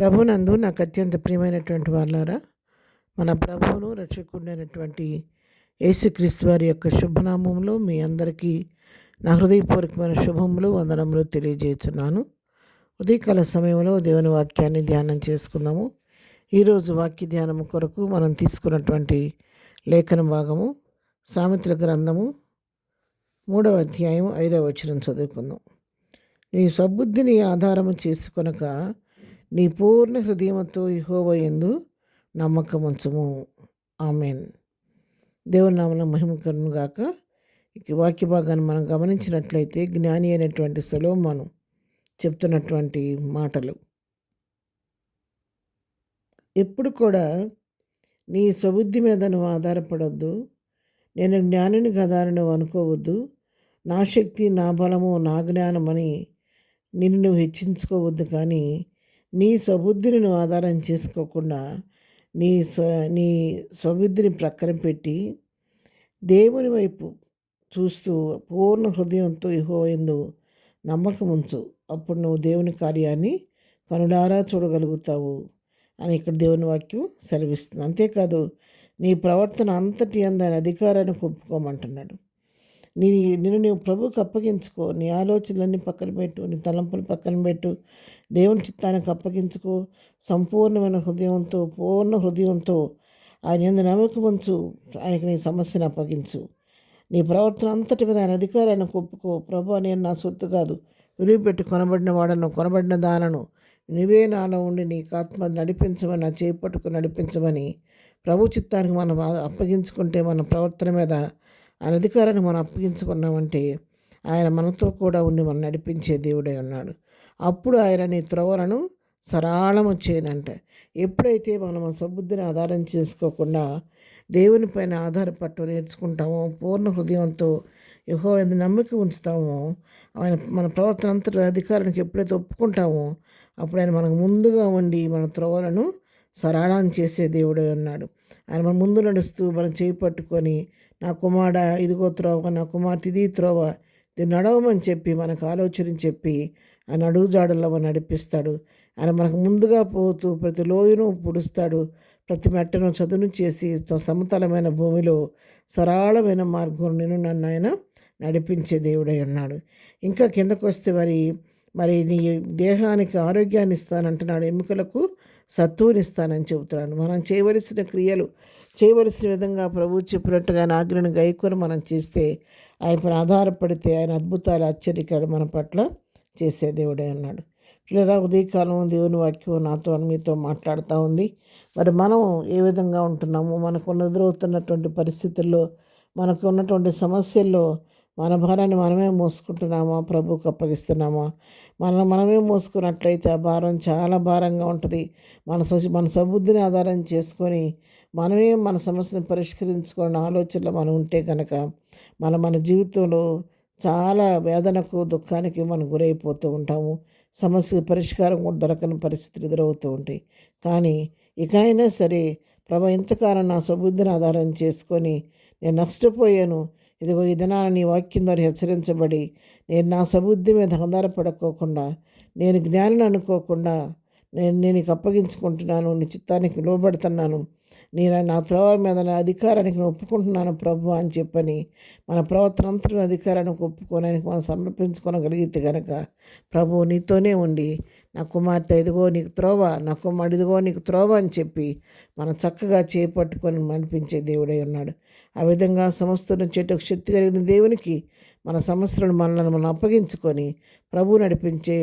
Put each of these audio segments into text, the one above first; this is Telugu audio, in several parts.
ప్రభునందు నాకు అత్యంత ప్రియమైనటువంటి వాళ్ళారా, మన ప్రభువును రక్షకుడైనటువంటి యేసుక్రీస్తు వారి యొక్క శుభనామంలో మీ అందరికీ నా హృదయపూర్వకమైన శుభములు వందనములు తెలియజేస్తున్నాను. ఉదయకాల సమయంలో దేవుని వాక్యాన్ని ధ్యానం చేసుకుందాము. ఈరోజు వాక్య ధ్యానం కొరకు మనం తీసుకున్నటువంటి లేఖన భాగము సామెతల గ్రంథము 3వ అధ్యాయం 5వ వచనం చదువుకుందాం. నీ సద్బుద్ధిని ఆధారము చేసుకొనక నీ పూర్ణ హృదయంతో యెహోవా యందు నమ్మకముంచుము. ఆమెన్. దేవుని నామమున మహిమ కలుగును గాక. ఈ వాక్య భాగాన్ని మనం గమనించినట్లయితే జ్ఞాని అయినటువంటి సొలొమోను చెప్తున్నటువంటి మాటలు. ఎప్పుడు కూడా నీ స్వబుద్ధి మీద నువ్వు ఆధారపడొద్దు. నేను జ్ఞానిని కదా అని నువ్వు అనుకోవద్దు. నా శక్తి, నా బలము, నా జ్ఞానమని నిన్ను నువ్వు హెచ్చించుకోవద్దు. కానీ నీ స్వబుద్ధిని నువ్వు ఆధారం చేసుకోకుండా నీ స్వబుద్ధిని ప్రక్కన పెట్టి దేవుని వైపు చూస్తూ పూర్ణ హృదయంతో యెహోవా యందు నమ్మకం ఉంచు. అప్పుడు నువ్వు దేవుని కార్యాన్ని కనులారా చూడగలుగుతావు అని ఇక్కడ దేవుని వాక్యం సెలవిస్తుంది. అంతేకాదు నీ ప్రవర్తన అంతటి యందు ఆయన అధికారాన్ని ఒప్పుకోమంటున్నాడు. నిన్ను నీవు ప్రభువుకి అప్పగించుకో. నీ ఆలోచనలన్నీ పక్కన పెట్టు, నీ తలంపులు పక్కన పెట్టు, దేవుని చిత్తానికి అప్పగించుకో. సంపూర్ణమైన హృదయంతో, పూర్ణ హృదయంతో ఆయన యందు నమ్మకం ఉంచు. ఆయనకి నీ సమస్యను అప్పగించు. నీ ప్రవర్తన అంతటి మీద ఆయన అధికారాన్ని ఒప్పుకో. ప్రభు, నేను నా సొత్తు కాదు, విలువ పెట్టి కొనబడిన వాడను, కొనబడిన దానను, నువ్వే నాలో ఉండి నీకు ఆత్మ నడిపించమని, నా చేయి పట్టుకుని నడిపించమని ప్రభు చిత్తానికి మనం అప్పగించుకుంటే మన ప్రవర్తన మీద ఆయన అధికారాన్ని మనం అప్పగించుకున్నామంటే ఆయన మనతో కూడా ఉండి మనం నడిపించే దేవుడై ఉన్నాడు. అప్పుడు ఆయన నీ త్రోవలను సరళము చేయనంట. ఎప్పుడైతే మనం స్వబుద్ధిని ఆధారం చేసుకోకుండా దేవుని పైన ఆధారపట్టు నేర్చుకుంటామో, పూర్ణ హృదయంతో యెహోవా యందు నమ్మకం ఉంచుతామో, ఆయన మన ప్రవర్తన అంతటి అధికారానికి ఎప్పుడైతే ఒప్పుకుంటామో అప్పుడు ఆయన మనకు ముందుగా ఉండి మన త్రోవలను సరళం చేసే దేవుడై ఉన్నాడు. ఆయన మన ముందు నడుస్తూ మనం చేయి పట్టుకొని, నా కుమారుడా ఇదిగో త్రోవ, నా కుమార్తె ఇది త్రోవ, ఇది నడవమని చెప్పి మనకు ఆలోచన చెప్పి ఆయన అడుగుజాడల్లో మనం నడిపిస్తాడు. ఆయన మనకు ముందుగా పోతూ ప్రతి లోయను పుడుస్తాడు. ప్రతి మెట్టను చదును చేసి సమతలమైన భూమిలో సరళమైన మార్గం నన్ను ఆయన నడిపించే దేవుడై ఉన్నాడు. ఇంకా కిందకు వస్తే మరి నీ దేహానికి ఆరోగ్యాన్ని ఇస్తానంటున్నాడు, ఎముకలకు సత్తువునిస్తానని చెబుతున్నాడు. మనం చేయవలసిన క్రియలు చేయవలసిన విధంగా ప్రభువు చెప్పినట్టుగా ఆయన ఆజ్ఞను గైకొని మనం చేస్తే, ఆయన పైన ఆధారపడితే ఆయన అద్భుతాలు, ఆశ్చర్యకాలు మన పట్ల చేసే దేవుడే అన్నాడు. పిల్లరా, ఉదయకాలం దేవుని వాక్యం నాతో మీతో మాట్లాడుతూ ఉంది. మరి మనం ఏ విధంగా ఉంటున్నాము, మనకు ఎదురవుతున్నటువంటి పరిస్థితుల్లో, మనకు ఉన్నటువంటి సమస్యల్లో మన భారాన్ని మనమే మోసుకుంటున్నామా, ప్రభువుకు అప్పగిస్తున్నామా? మనమే మోసుకున్నట్లయితే ఆ భారం చాలా భారంగా ఉంటుంది. మన సబుద్ధిని ఆధారం చేసుకొని మనమే మన సమస్యను పరిష్కరించుకునే ఆలోచనలో మనం ఉంటే కనుక మన జీవితంలో చాలా వేదనకు, దుఃఖానికి మనం గురైపోతూ ఉంటాము. సమస్యకు పరిష్కారం కూడా దొరకని పరిస్థితులు ఎదురవుతూ ఉంటాయి. కానీ ఇకనైనా సరే, ప్రభు, ఇంతకాలం నా స్వబుద్ధిని ఆధారం చేసుకొని నేను నష్టపోయాను, ఇదిగో ఈ దినాన నీ వాక్యం ద్వారా హెచ్చరించబడి నేను నా సబుద్ధి మీద ఆధారపడకోకుండా, నేను జ్ఞానిని అనుకోకుండా నేను నీకు అప్పగించుకుంటున్నాను, నీ చిత్తానికి లోబడుతున్నాను, నేను నా త్రోవ మీద నా అధికారానికి నేను ఒప్పుకుంటున్నాను ప్రభు అని చెప్పని మన ప్రవర్తన అంతటి అధికారానికి ఒప్పుకోవడానికి మనం సమర్పించుకోగలిగితే కనుక ప్రభు నీతోనే ఉండి, నా కుమార్తె ఇదిగో నీకు త్రోవ, నా కుమారుడు ఇదిగో నీకు త్రోవ అని చెప్పి మనం చక్కగా చేపట్టుకొని నడిపించే దేవుడై ఉన్నాడు. ఆ విధంగా సమస్తను చెట్టుకు శక్తి కలిగిన దేవునికి మన సమస్యలను మనం అప్పగించుకొని ప్రభు నడిపించే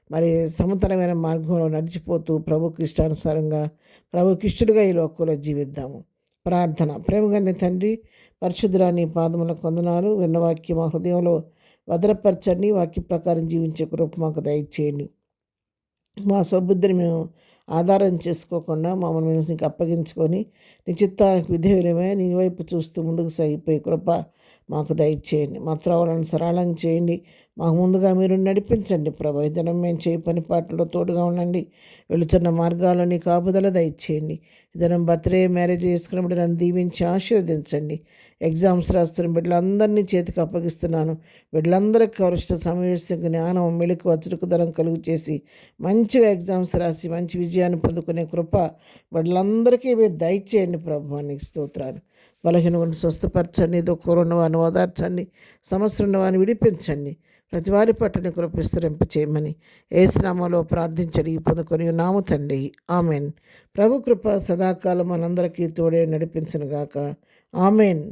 మరి సమతలమైన మార్గంలో నడిచిపోతూ ప్రభుకి ఇష్టానుసారంగా, ప్రభుకి ఇష్టడుగా ఈ లోకంలో జీవిద్దాము. ప్రార్థన. ప్రేమగన్న తండ్రి, పరిశుద్ధుడా, నీ పాదములకు వందనాలు. విన్న వాక్యం మా హృదయంలో భద్రపరచండి. వాక్య ప్రకారం జీవించే కృప మాకు దయచేయండి. మా స్వబుద్ధిని మేము ఆధారం చేసుకోకుండా మమ్మల్ని మేము నీకు అప్పగించుకొని నీ చిత్తానికి విధేయులమే నీ వైపు చూస్తూ ముందుకు సాగిపోయే కృప మాకు దయచేయండి. మా త్రోవలను సరళం చేయండి. మాకు ముందుగా మీరు నడిపించండి ప్రభు. ఈ దినం మేము చేయి పని పాటలో తోడుగా ఉండండి. వెళుతున్న మార్గాల్లో నీ కాపుదల దయచేయండి. ఈ దినం బర్త్డే, మ్యారేజ్ చేసుకున్నప్పుడు నన్ను దీవించి ఆశీర్వదించండి. ఎగ్జామ్స్ రాస్తున్న బిడ్డలందరినీ చేతికి అప్పగిస్తున్నాను. బిడ్డలందరికీ కావలసిన సమయస్సు జ్ఞానం మెళకువ చురుకుదనం కలుగు చేసి మంచిగా ఎగ్జామ్స్ రాసి మంచి విజయాన్ని పొందుకునే కృప బిడ్డలందరికీ మీరు దయచేయండి ప్రభు. నీకు స్తోత్రాలు. బలహీనలను స్వస్థపరచండి, దుఃఖంలో ఉన్న వారిని ఓదార్చండి, సమస్యలు ఉన్న వారిని విడిపించండి. ప్రతి వారి పట్టుని కృప విస్తరింప చేయమని యేసు నామములో ప్రార్థించడి పొందుకొని ఉన్నాము తండ్రి. ఆమెన్. ప్రభు కృప సదాకాలం మనందరికీ తోడే నడిపించునుగాక. ఆమెన్.